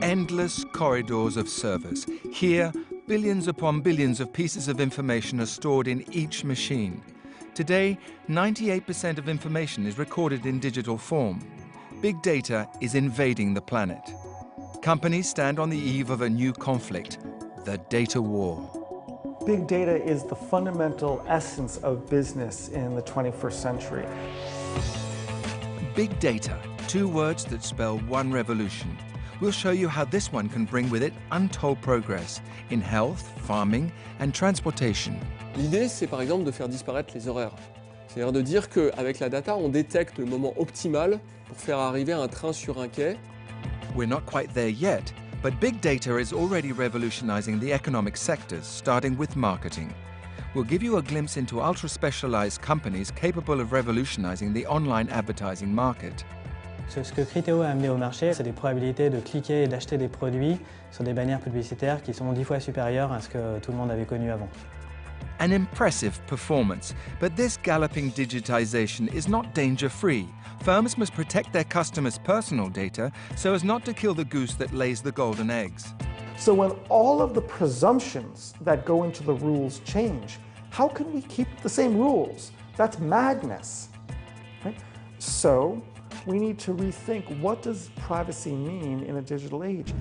Endless corridors of servers. Here, billions upon billions of pieces of information are stored in each machine. Today, 98% of information is recorded in digital form. Big data is invading the planet. Companies stand on the eve of a new conflict, the data war. Big data is the fundamental essence of business in the 21st century. Big data, two words that spell one revolution. We'll show you how this one can bring with it untold progress in health, farming, and transportation. L'idée, c'est par exemple de faire disparaître les horaires. C'est-à-dire de dire qu'avec la data, on détecte le moment optimal pour faire arriver un train sur un quai. We're not quite there yet, but big data is already revolutionizing the economic sectors, starting with marketing. We'll give you a glimpse into ultra-specialized companies capable of revolutionizing the online advertising market. Ce que Criteo a amené au marché, c'est des probabilités de cliquer et d'acheter des produits sur des bannières publicitaires qui sont 10 fois supérieures à ce que tout le monde avait connu avant. An impressive performance, but this galloping digitization is not danger-free. Firms must protect their customers' personal data so as not to kill the goose that lays the golden eggs. So when all of the presumptions that go into the rules change, how can we keep the same rules? That's madness, right? So we need to rethink, what does privacy mean in a digital age?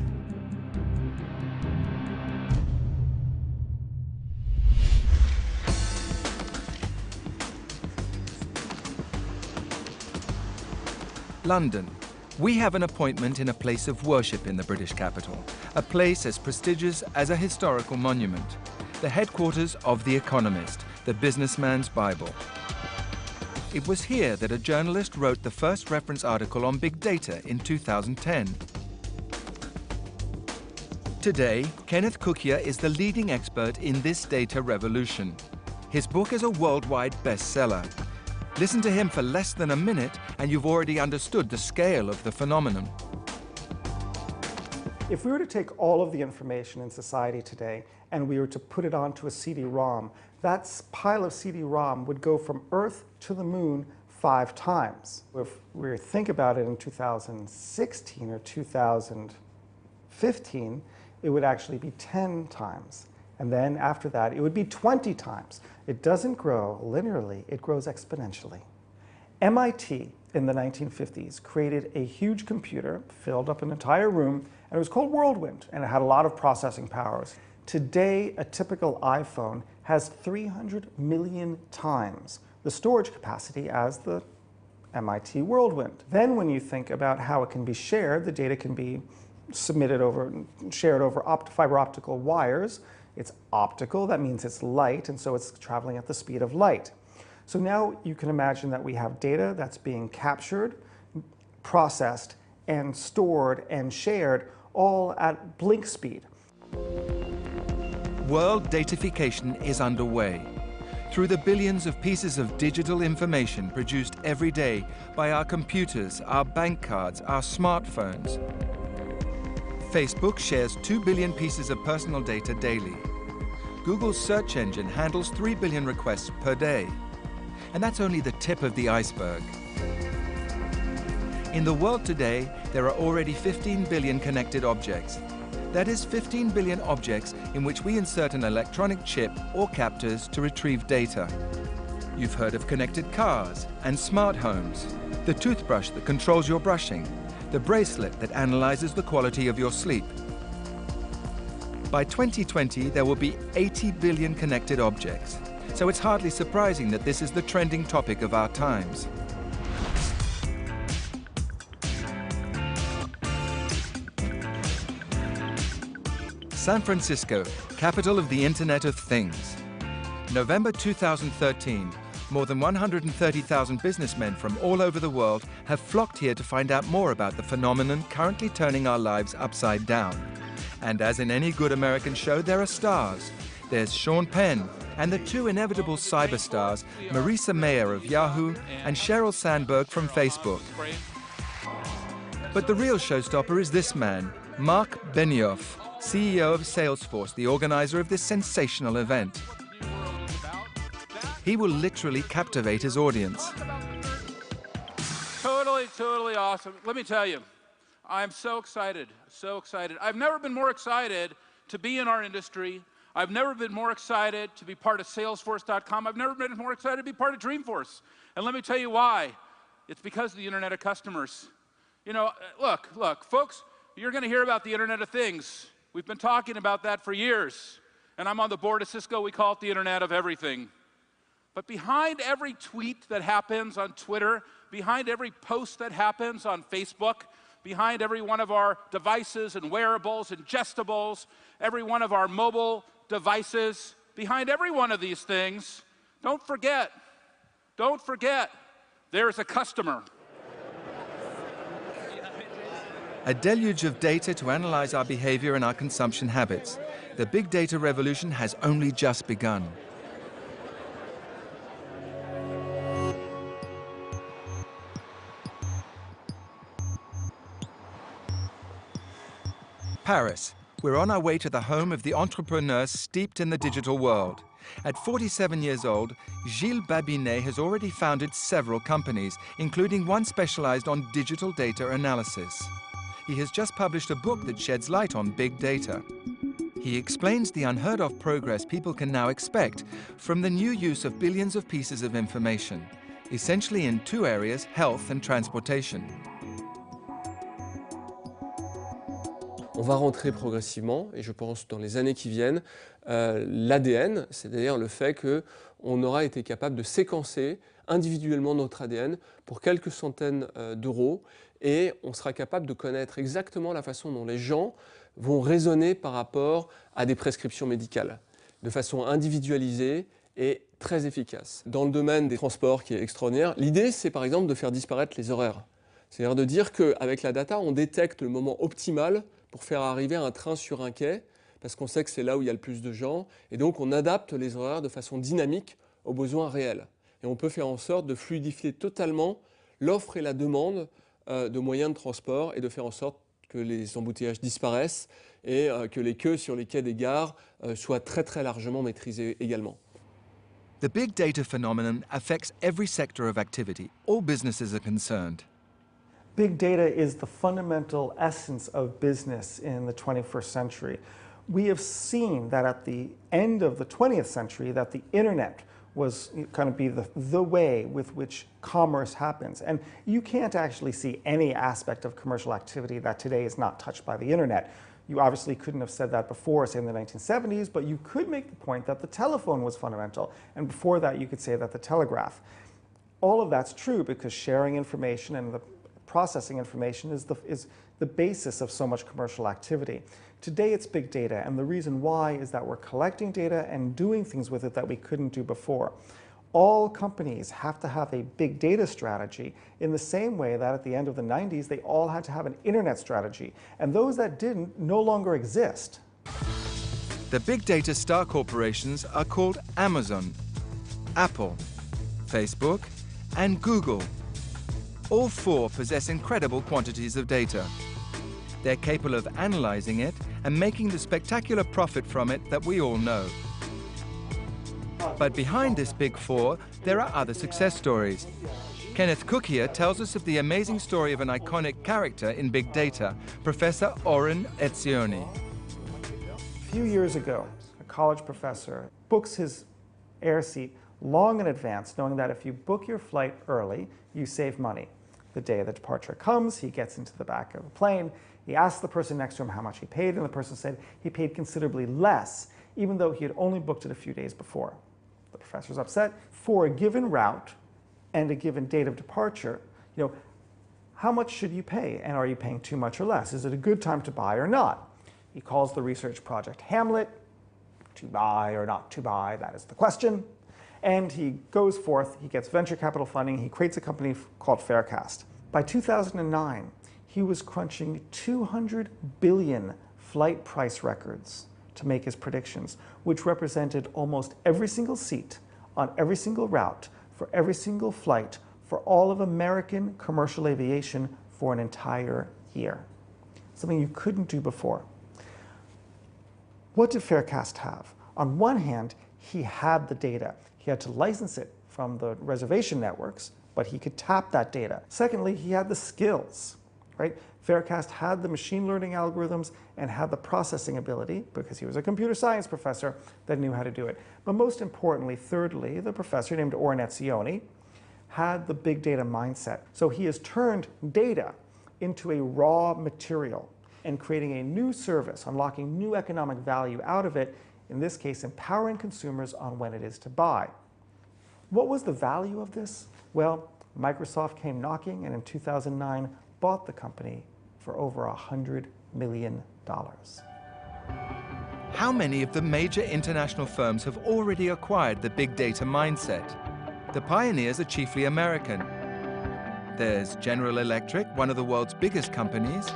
London. We have an appointment in a place of worship in the British capital, a place as prestigious as a historical monument, the headquarters of The Economist, the businessman's Bible. It was here that a journalist wrote the first reference article on big data in 2010. Today, Kenneth Cookier is the leading expert in this data revolution. His book is a worldwide bestseller. Listen to him for less than a minute and you've already understood the scale of the phenomenon. If we were to take all of the information in society today and we were to put it onto a CD-ROM, that pile of CD-ROM would go from Earth to the moon 5 times. If we think about it in 2016 or 2015, it would actually be 10 times. And then after that, it would be 20 times. It doesn't grow linearly, it grows exponentially. MIT in the 1950s created a huge computer, filled up an entire room, and it was called Whirlwind, and it had a lot of processing powers. Today, a typical iPhone has 300 million times the storage capacity as the MIT Whirlwind. Then when you think about how it can be shared, the data can be shared over fiber optical wires. It's optical, that means it's light, and so it's traveling at the speed of light. So now you can imagine that we have data that's being captured, processed, and stored and shared all at blink speed. World datafication is underway. Through the billions of pieces of digital information produced every day by our computers, our bank cards, our smartphones. Facebook shares 2 billion pieces of personal data daily. Google's search engine handles 3 billion requests per day. And that's only the tip of the iceberg. In the world today, there are already 15 billion connected objects. That is 15 billion objects in which we insert an electronic chip or captors to retrieve data. You've heard of connected cars and smart homes, the toothbrush that controls your brushing, the bracelet that analyzes the quality of your sleep. By 2020, there will be 80 billion connected objects, so it's hardly surprising that this is the trending topic of our times. San Francisco, capital of the Internet of Things. November 2013, more than 130,000 businessmen from all over the world have flocked here to find out more about the phenomenon currently turning our lives upside down. And as in any good American show, there are stars. There's Sean Penn and the 2 inevitable cyberstars, Marisa Mayer of Yahoo and Sheryl Sandberg from Facebook. But the real showstopper is this man, Mark Benioff, CEO of Salesforce, the organizer of this sensational event. He will literally captivate his audience. Totally awesome. Let me tell you, I'm so excited, so excited. I've never been more excited to be in our industry. I've never been more excited to be part of Salesforce.com. I've never been more excited to be part of Dreamforce. And let me tell you why. It's because of the Internet of Customers. You know, look, folks, you're going to hear about the Internet of Things. We've been talking about that for years. And I'm on the board of Cisco. We call it the Internet of Everything. But behind every tweet that happens on Twitter, behind every post that happens on Facebook, behind every one of our devices and wearables, ingestibles, every one of our mobile devices, behind every one of these things, don't forget, there's a customer. A deluge of data to analyze our behavior and our consumption habits. The big data revolution has only just begun. Paris. We're on our way to the home of the entrepreneurs steeped in the digital world. At 47 years old, Gilles Babinet has already founded several companies, including one specialized on digital data analysis. He has just published a book that sheds light on big data. He explains the unheard-of progress people can now expect from the new use of billions of pieces of information, essentially in two areas, health and transportation. On va rentrer progressivement, et je pense dans les années qui viennent, l'ADN, c'est-à-dire le fait qu'on aura été capable de séquencer individuellement notre ADN pour quelques centaines d'euros, et on sera capable de connaître exactement la façon dont les gens vont raisonner par rapport à des prescriptions médicales, de façon individualisée et très efficace. Dans le domaine des transports qui est extraordinaire, l'idée c'est par exemple de faire disparaître les horaires. C'est-à-dire de dire qu'avec la data, on détecte le moment optimal pour faire arriver un train sur un quai, parce qu'on sait que c'est là où il y a le plus de gens, et donc on adapte les horaires de façon dynamique aux besoins réels. Et on peut faire en sorte de fluidifier totalement l'offre et la demande de moyens de transport, et de faire en sorte que les embouteillages disparaissent, et que les queues sur les quais des gares soient très largement maîtrisées également. The big data phenomenon affects every sector of activity. All businesses are concerned. Big data is the fundamental essence of business in the 21st century. We have seen that at the end of the 20th century that the internet was going to be the way with which commerce happens. And you can't actually see any aspect of commercial activity that today is not touched by the internet. You obviously couldn't have said that before, say in the 1970s, but you could make the point that the telephone was fundamental. And before that, you could say that the telegraph. All of that's true because sharing information and the processing information is the basis of so much commercial activity. Today it's big data, and the reason why is that we're collecting data and doing things with it that we couldn't do before. All companies have to have a big data strategy in the same way that at the end of the 90s they all had to have an internet strategy, and those that didn't no longer exist. The big data star corporations are called Amazon, Apple, Facebook, and Google. All four possess incredible quantities of data. They're capable of analyzing it and making the spectacular profit from it that we all know. But behind this big four, there are other success stories. Kenneth Cookier tells us of the amazing story of an iconic character in big data, Professor Oren Etzioni. A few years ago, a college professor books his air seat long in advance, knowing that if you book your flight early, you save money. The day of the departure comes, he gets into the back of the plane, he asks the person next to him how much he paid, and the person said he paid considerably less, even though he had only booked it a few days before. The professor's upset. For a given route and a given date of departure, how much should you pay, and are you paying too much or less? Is it a good time to buy or not? He calls the research project Hamlet. To buy or not to buy, that is the question. And he goes forth, he gets venture capital funding, he creates a company called Faircast. By 2009, he was crunching 200 billion flight price records to make his predictions, which represented almost every single seat on every single route for every single flight for all of American commercial aviation for an entire year. Something you couldn't do before. What did Faircast have? On one hand, he had the data. He had to license it from the reservation networks, but he could tap that data. Secondly, he had the skills. right? Faircast had the machine learning algorithms and had the processing ability, because he was a computer science professor that knew how to do it. But most importantly, thirdly, the professor named Ornezioni had the big data mindset. So he has turned data into a raw material and creating a new service, unlocking new economic value out of it, in this case, empowering consumers on when it is to buy. What was the value of this? Well, Microsoft came knocking and in 2009 bought the company for over $100 million. How many of the major international firms have already acquired the big data mindset? The pioneers are chiefly American. There's General Electric, one of the world's biggest companies,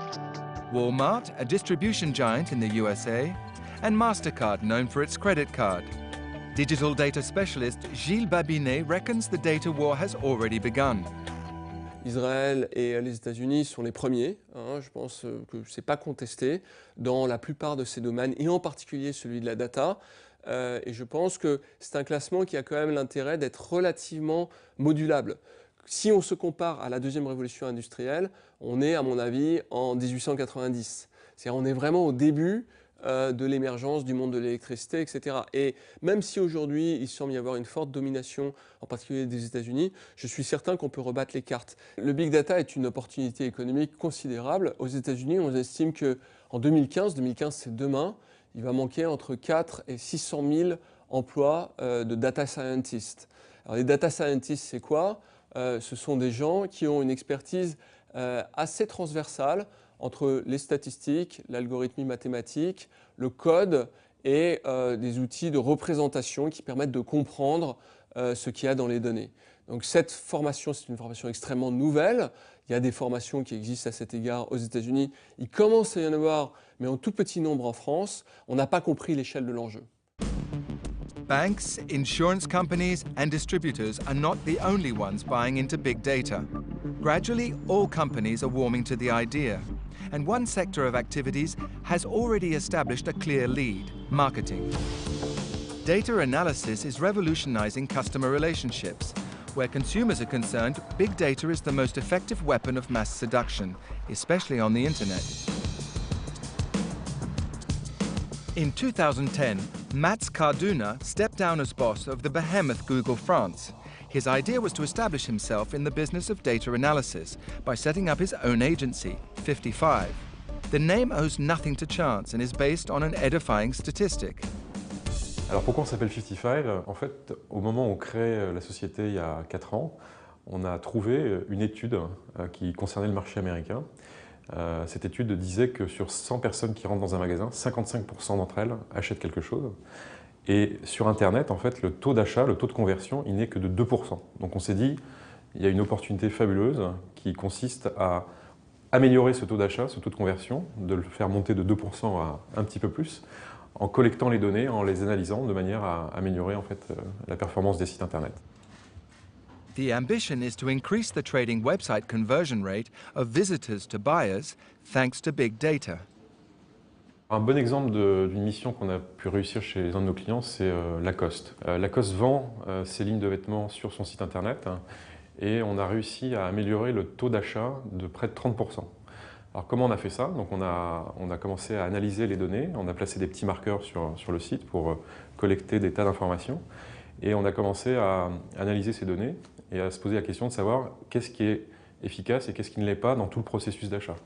Walmart, a distribution giant in the USA, and MasterCard, known for its credit card. Digital data specialist Gilles Babinet reckons the data war has already begun. Israël et les États-Unis sont les premiers, je pense que ce n'est pas contesté, dans la plupart de ces domaines, et en particulier celui de la data. Et je pense que c'est un classement qui a quand même l'intérêt d'être relativement modulable. Si on se compare à la deuxième révolution industrielle, on est, à mon avis, en 1890. C'est-à-dire on est vraiment au début de l'émergence du monde de l'électricité, etc. Et même si aujourd'hui, il semble y avoir une forte domination, en particulier des États-Unis, je suis certain qu'on peut rebattre les cartes. Le big data est une opportunité économique considérable. Aux États-Unis, on estime qu'en 2015 c'est demain, il va manquer entre 4 et 600 000 emplois de data scientists. Alors les data scientists, c'est quoi? Ce sont des gens qui ont une expertise assez transversale entre les statistiques, l'algorithmie mathématique, le code et des outils de représentation qui permettent de comprendre ce qu'il y a dans les données. Donc cette formation, c'est une formation extrêmement nouvelle. Il y a des formations qui existent à cet égard aux États-Unis. Il commence à y en avoir, mais en tout petit nombre en France. On n'a pas compris l'échelle de l'enjeu. Banks, insurance companies, and distributors are not the only ones buying into big data. Gradually, all companies are warming to the idea. And one sector of activities has already established a clear lead: marketing. Data analysis is revolutionizing customer relationships. Where consumers are concerned, big data is the most effective weapon of mass seduction, especially on the internet. In 2010, Mats Carduna stepped down as boss of the behemoth Google France. His idea was to establish himself in the business of data analysis by setting up his own agency, 55. The name owes nothing to chance and is based on an edifying statistic. Alors pourquoi on s'appelle 55? En fait, au moment où on crée la société il y a 4 ans, on a trouvé une étude qui concernait le marché américain. Cette étude disait que sur 100 personnes qui rentrent dans un magasin, 55% d'entre elles achètent quelque chose. Et sur Internet, en fait, le taux d'achat, le taux de conversion, il n'est que de 2%. Donc on s'est dit, il y a une opportunité fabuleuse qui consiste à améliorer ce taux d'achat, ce taux de conversion, de le faire monter de 2% à un petit peu plus, en collectant les données, en les analysant de manière à améliorer en fait, la performance des sites Internet. The ambition is to increase the trading website conversion rate of visitors to buyers thanks to big data. Un bon exemple d'une mission qu'on a pu réussir chez un de nos clients, c'est Lacoste. Lacoste vend ses lignes de vêtements sur son site internet et on a réussi à améliorer le taux d'achat de près de 30%. Alors comment on a fait ça? Donc on a commencé à analyser les données, on a placé des petits marqueurs sur le site pour collecter des tas d'informations et on a commencé à analyser ces données et à se poser la question de savoir qu'est-ce qui est efficace et qu'est-ce qui ne l'est pas dans tout le processus d'achat.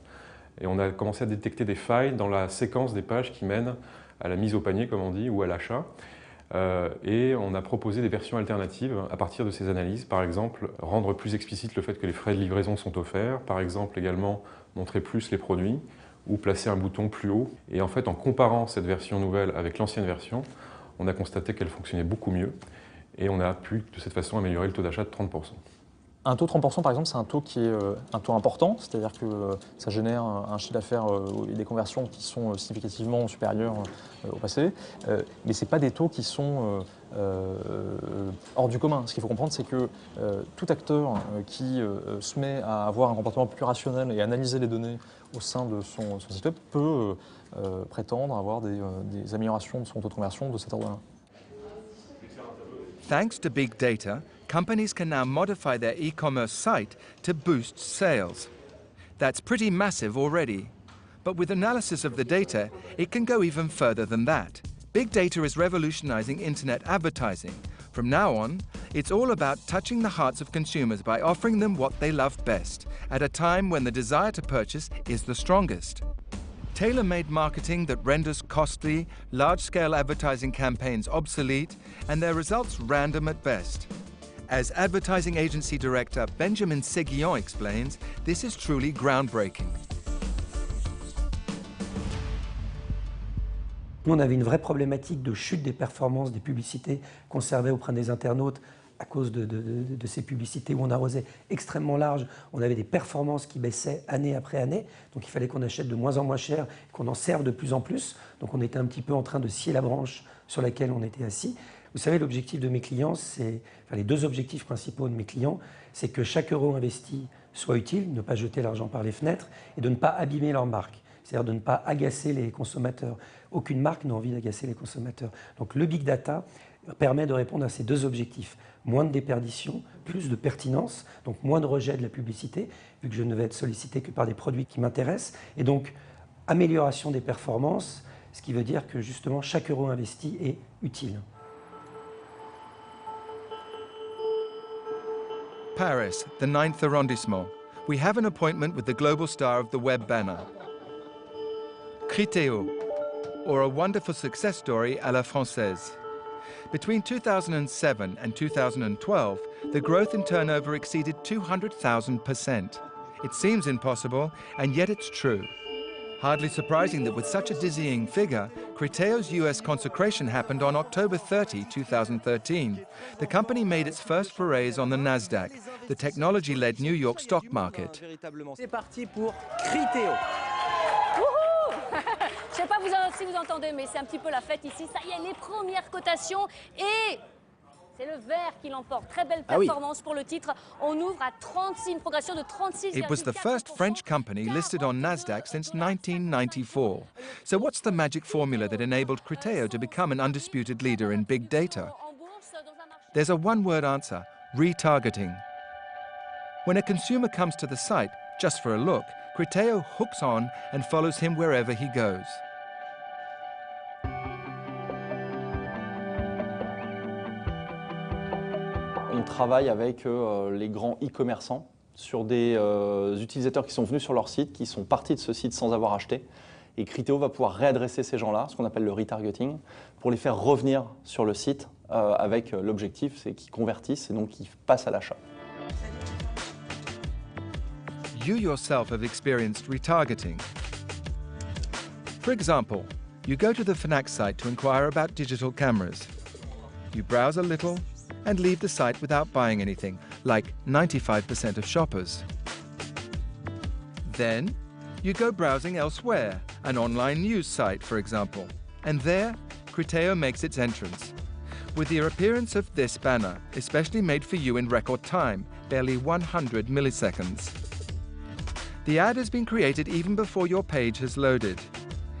Et on a commencé à détecter des failles dans la séquence des pages qui mènent à la mise au panier, comme on dit, ou à l'achat. Et on a proposé des versions alternatives à partir de ces analyses. Par exemple, rendre plus explicite le fait que les frais de livraison sont offerts. Par exemple, également montrer plus les produits ou placer un bouton plus haut. Et en fait, en comparant cette version nouvelle avec l'ancienne version, on a constaté qu'elle fonctionnait beaucoup mieux. Et on a pu, de cette façon, améliorer le taux d'achat de 30%. Un taux de 30%, par exemple, c'est un taux qui est un taux important, c'est-à-dire que ça génère un chiffre d'affaires et des conversions qui sont significativement supérieurs au passé, mais ce n'est pas des taux qui sont hors du commun. Ce qu'il faut comprendre, c'est que tout acteur qui se met à avoir un comportement plus rationnel et analyser les données au sein de son site web peut prétendre avoir des améliorations de son taux de conversion de cet ordre-là. Thanks to big data, companies can now modify their e-commerce site to boost sales. That's pretty massive already. But with analysis of the data, it can go even further than that. Big data is revolutionizing internet advertising. From now on, it's all about touching the hearts of consumers by offering them what they love best, at a time when the desire to purchase is the strongest. Tailor-made marketing that renders costly, large-scale advertising campaigns obsolete, and their results random at best. As advertising agency director Benjamin Séguillon explains, this is truly groundbreaking. Nous, on avait une vraie problématique de chute des performances des publicités qu'on servait auprès des internautes à cause de ces publicités où on arrosait extrêmement large. On avait des performances qui baissaient année après année, donc il fallait qu'on achète de moins en moins cher, qu'on en serve de plus en plus. Donc on était un petit peu en train de scier la branche sur laquelle on était assis. Vous savez, l'objectif de mes clients, les deux objectifs principaux de mes clients, c'est que chaque euro investi soit utile, ne pas jeter l'argent par les fenêtres et de ne pas abîmer leur marque. C'est-à-dire de ne pas agacer les consommateurs. Aucune marque n'a envie d'agacer les consommateurs. Donc le big data permet de répondre à ces deux objectifs. Moins de déperdition, plus de pertinence, donc moins de rejet de la publicité, vu que je ne vais être sollicité que par des produits qui m'intéressent. Et donc amélioration des performances, ce qui veut dire que justement chaque euro investi est utile. Paris, the 9th arrondissement. We have an appointment with the global star of the web banner. Criteo, or a wonderful success story à la française. Between 2007 and 2012, the growth in turnover exceeded 200,000%. It seems impossible, and yet it's true. Hardly surprising that with such a dizzying figure, Criteo's US consecration happened on October 30, 2013. The company made its first forays on the Nasdaq, the technology-led New York stock market. C'est parti pour Criteo. Je ne sais pas si vous entendez, mais c'est un petit peu la fête ici. Ça y est, les premières cotations et c'est le vert qui l'emporte. Très belle performance pour le titre. On ouvre à 36, une progression de 36,4%. It was the first French company listed on Nasdaq since 1994. So what's the magic formula that enabled Criteo to become an undisputed leader in big data? There's a one-word answer: retargeting. When a consumer comes to the site just for a look, Criteo hooks on and follows him wherever he goes. On travaille avec les grands e-commerçants sur des utilisateurs qui sont venus sur leur site, qui sont partis de ce site sans avoir acheté. Et Criteo va pouvoir réadresser ces gens-là, ce qu'on appelle le retargeting, pour les faire revenir sur le site avec l'objectif, c'est qu'ils convertissent et donc qu'ils passent à l'achat. You yourself have experienced retargeting. For example, you go to the Fnac site to inquire about digital cameras. You browse a little and leave the site without buying anything, like 95% of shoppers. Then, you go browsing elsewhere, an online news site, for example, and there, Criteo makes its entrance. With the appearance of this banner, especially made for you in record time, barely 100 milliseconds. The ad has been created even before your page has loaded.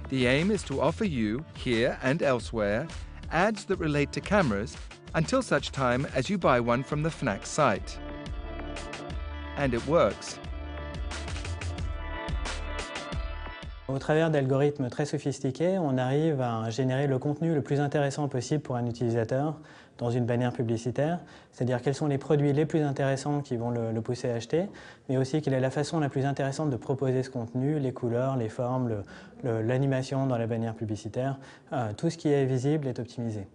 The aim is to offer you, here and elsewhere, ads that relate to cameras until such time as you buy one from the Fnac site. And it works. Au travers d'algorithmes très sophistiqués, on arrive à générer le contenu le plus intéressant possible pour un utilisateur dans une bannière publicitaire, c'est-à-dire quels sont les produits les plus intéressants qui vont le pousser à acheter, mais aussi quelle est la façon la plus intéressante de proposer ce contenu, les couleurs, les formes, l'animation dans la bannière publicitaire, tout ce qui est visible est optimisé.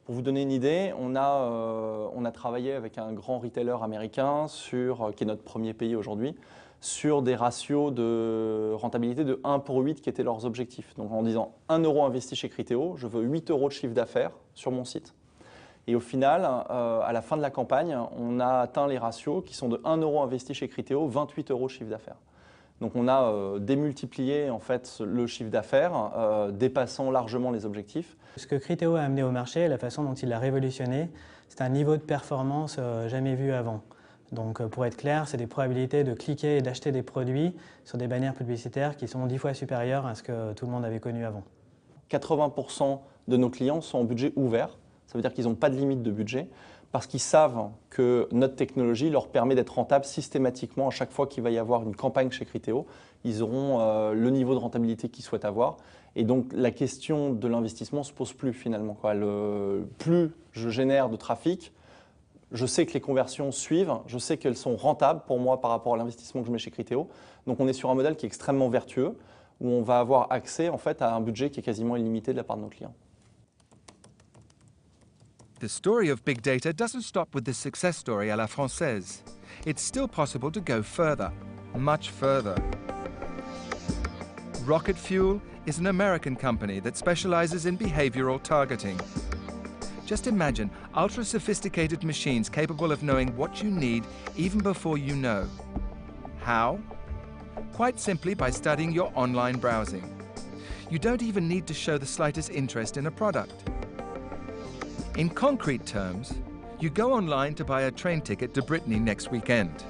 Pour vous donner une idée, on a travaillé avec un grand retailer américain, qui est notre premier pays aujourd'hui, sur des ratios de rentabilité de 1 pour 8 qui étaient leurs objectifs. Donc en disant 1 euro investi chez Criteo, je veux 8 euros de chiffre d'affaires sur mon site. Et au final, à la fin de la campagne, on a atteint les ratios qui sont de 1 euro investi chez Criteo, 28 euros de chiffre d'affaires. Donc on a démultiplié en fait le chiffre d'affaires, dépassant largement les objectifs. Ce que Criteo a amené au marché, la façon dont il l'a révolutionné, c'est un niveau de performance jamais vu avant. Donc pour être clair, c'est des probabilités de cliquer et d'acheter des produits sur des bannières publicitaires qui sont 10 fois supérieures à ce que tout le monde avait connu avant. 80% de nos clients sont en budget ouvert, ça veut dire qu'ils n'ont pas de limite de budget. parce qu'ils savent que notre technologie leur permet d'être rentable systématiquement à chaque fois qu'il va y avoir une campagne chez Criteo. Ils auront le niveau de rentabilité qu'ils souhaitent avoir. Et donc la question de l'investissement ne se pose plus finalement, quoi. Plus je génère de trafic, je sais que les conversions suivent, je sais qu'elles sont rentables pour moi par rapport à l'investissement que je mets chez Criteo. Donc on est sur un modèle qui est extrêmement vertueux, où on va avoir accès en fait, à un budget qui est quasiment illimité de la part de nos clients. The story of big data doesn't stop with the success story à la française. It's still possible to go further, much further. Rocket Fuel is an American company that specializes in behavioral targeting. Just imagine ultra-sophisticated machines capable of knowing what you need even before you know. How? Quite simply by studying your online browsing. You don't even need to show the slightest interest in a product. In concrete terms, you go online to buy a train ticket to Brittany next weekend.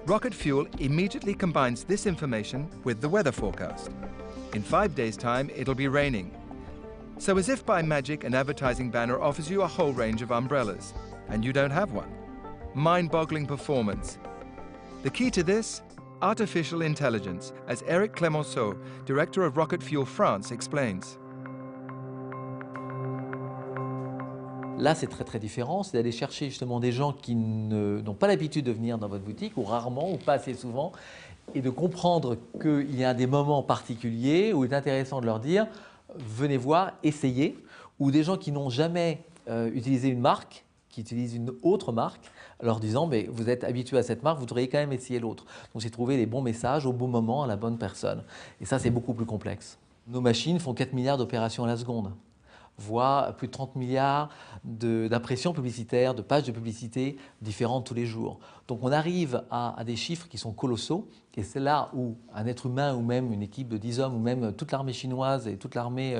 Rocket Fuel immediately combines this information with the weather forecast. In 5 days' time, it'll be raining. So as if by magic, an advertising banner offers you a whole range of umbrellas, and you don't have one. Mind-boggling performance. The key to this? Artificial intelligence, as Eric Clemenceau, director of Rocket Fuel France, explains. Là, c'est très différent, c'est d'aller chercher justement des gens qui n'ont pas l'habitude de venir dans votre boutique, ou rarement, ou pas assez souvent, et de comprendre qu'il y a des moments particuliers où il est intéressant de leur dire « venez voir, essayez », ou des gens qui n'ont jamais utilisé une marque, qui utilisent une autre marque, leur disant « vous êtes habitué à cette marque, vous devriez quand même essayer l'autre ». Donc c'est trouver les bons messages au bon moment, à la bonne personne. Et ça, c'est beaucoup plus complexe. Nos machines font 4 milliards d'opérations à la seconde, voit plus de 30 milliards d'impressions publicitaires, de pages de publicité différentes tous les jours. Donc on arrive à des chiffres qui sont colossaux, et c'est là où un être humain ou même une équipe de 10 hommes ou même toute l'armée chinoise et toute l'armée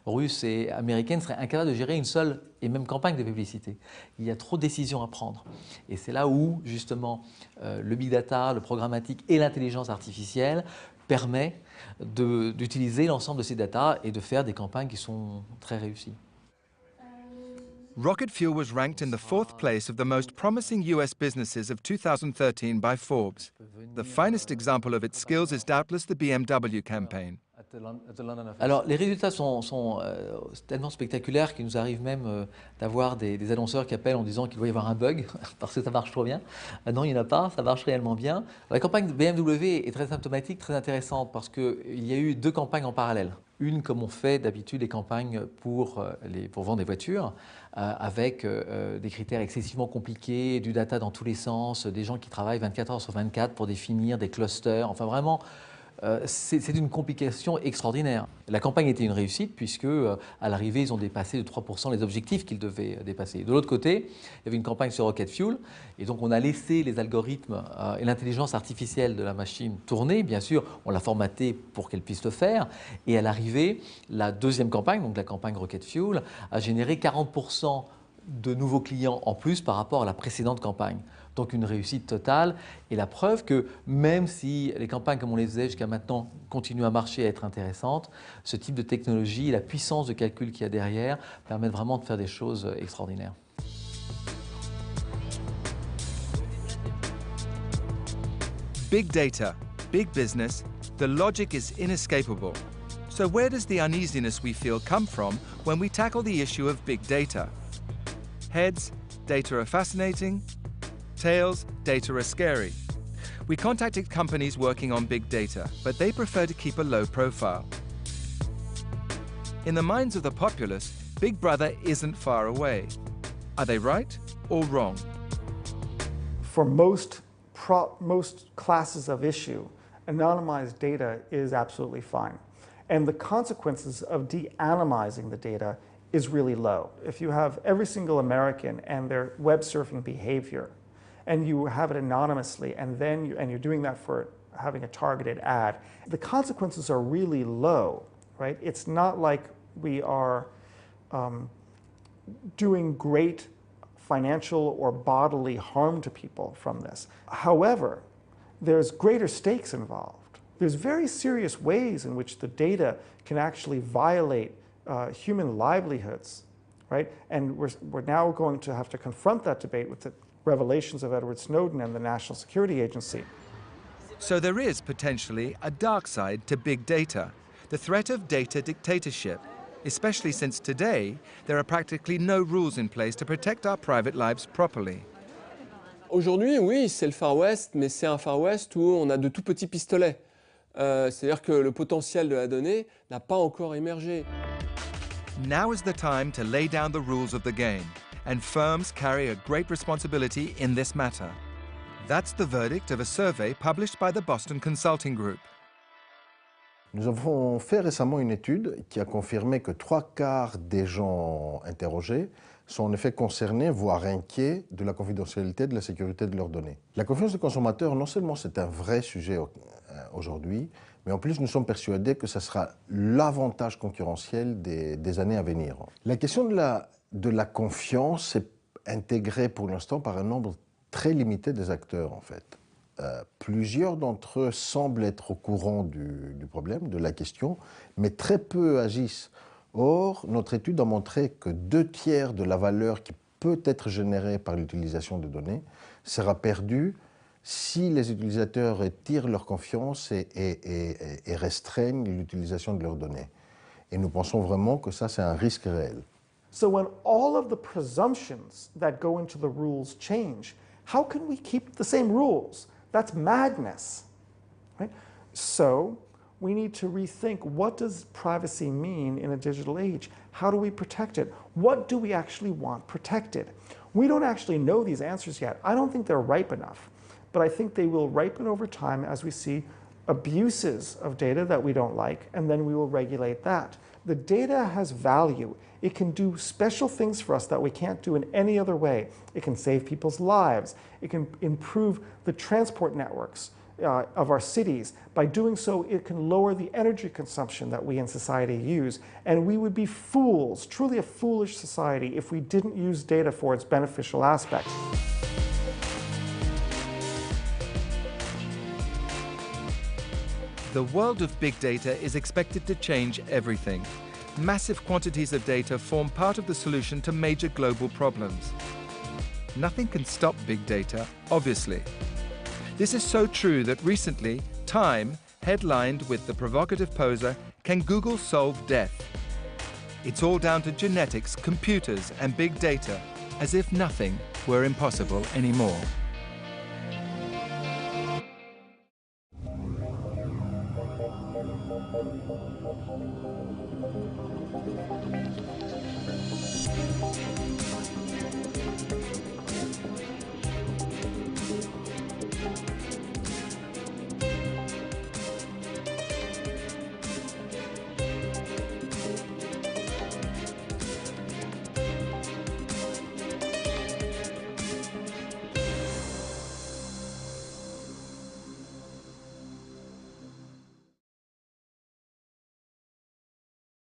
russe et américaine seraient incapables de gérer une seule et même campagne de publicité. Il y a trop de décisions à prendre. Et c'est là où justement le big data, le programmatique et l'intelligence artificielle permet d'utiliser l'ensemble de ces datas et de faire des campagnes qui sont très réussies. Rocket Fuel was ranked in the 4th place of the most promising US businesses of 2013 by Forbes. The finest example of its skills is doubtless the BMW campaign. Alors, les résultats sont tellement spectaculaires qu'il nous arrive même d'avoir des annonceurs qui appellent en disant qu'il doit y avoir un bug parce que ça marche trop bien. Non, il n'y en a pas, ça marche réellement bien. La campagne de BMW est très symptomatique, très intéressante parce qu'il y a eu 2 campagnes en parallèle. Une, comme on fait d'habitude les campagnes pour vendre des voitures, avec des critères excessivement compliqués, du data dans tous les sens, des gens qui travaillent 24 heures sur 24 pour définir des clusters, enfin vraiment, c'est une complication extraordinaire. La campagne était une réussite puisque à l'arrivée, ils ont dépassé de 3% les objectifs qu'ils devaient dépasser. De l'autre côté, il y avait une campagne sur Rocket Fuel et donc on a laissé les algorithmes et l'intelligence artificielle de la machine tourner. Bien sûr, on l'a formatée pour qu'elle puisse le faire et à l'arrivée, la deuxième campagne, donc la campagne Rocket Fuel, a généré 40% de nouveaux clients en plus par rapport à la précédente campagne. Donc une réussite totale et la preuve que même si les campagnes comme on les faisait jusqu'à maintenant continuent à marcher et à être intéressantes, ce type de technologie et la puissance de calcul qu'il y a derrière permettent vraiment de faire des choses extraordinaires. Big data, big business, the logic is inescapable. So where does the uneasiness we feel come from when we tackle the issue of big data? Heads, data are fascinating. Tails, data are scary. We contacted companies working on big data, but they prefer to keep a low profile. In the minds of the populace, Big Brother isn't far away. Are they right or wrong? For most classes of issue, anonymized data is absolutely fine. And the consequences of de-anonymizing the data is really low. If you have every single American and their web surfing behavior, and you have it anonymously, and then you're doing that for having a targeted ad, the consequences are really low, right? It's not like we are doing great financial or bodily harm to people from this. However, there's greater stakes involved. There's very serious ways in which the data can actually violate human livelihoods, right? And we're now going to have to confront that debate with the revelations of Edward Snowden and the National Security Agency. So there is potentially a dark side to big data, the threat of data dictatorship, especially since today there are practically no rules in place to protect our private lives properly. Aujourd'hui, oui, c'est le Far West, mais c'est un Far West où on a de tout petits pistolets. C'est-à-dire que le potentiel de la donnée n'a pas encore émergé. Now is the time to lay down the rules of the game, and firms carry a great responsibility in this matter. That's the verdict of a survey published by the Boston Consulting Group. Nous avons fait récemment une étude qui a confirmé que 3/4 des gens interrogés sont en effet concernés, voire inquiets, de la confidentialité et de la sécurité de leurs données. La confiance des consommateurs, non seulement c'est un vrai sujet aujourd'hui, mais en plus nous sommes persuadés que ce sera l'avantage concurrentiel des années à venir. La question de la confiance est intégrée pour l'instant par un nombre très limité des acteurs en fait. Plusieurs d'entre eux semblent être au courant du problème, de la question, mais très peu agissent. Or, notre étude a montré que 2/3 de la valeur qui peut être générée par l'utilisation de données sera perdue si les utilisateurs retirent leur confiance et restreignent l'utilisation de leurs données. Et nous pensons vraiment que ça, c'est un risque réel. So when all of the presumptions that go into the rules change, how can we keep the same rules? That's madness, right? So we need to rethink, what does privacy mean in a digital age? How do we protect it? What do we actually want protected? We don't actually know these answers yet. I don't think they're ripe enough, but I think they will ripen over time as we see abuses of data that we don't like, and then we will regulate that. The data has value. It can do special things for us that we can't do in any other way. It can save people's lives. It can improve the transport networks of our cities. By doing so, it can lower the energy consumption that we in society use. And we would be fools, truly a foolish society, if we didn't use data for its beneficial aspects. The world of big data is expected to change everything. Massive quantities of data form part of the solution to major global problems. Nothing can stop big data, obviously. This is so true that recently, Time headlined with the provocative poser, "Can Google solve death?" It's all down to genetics, computers, and big data, as if nothing were impossible anymore.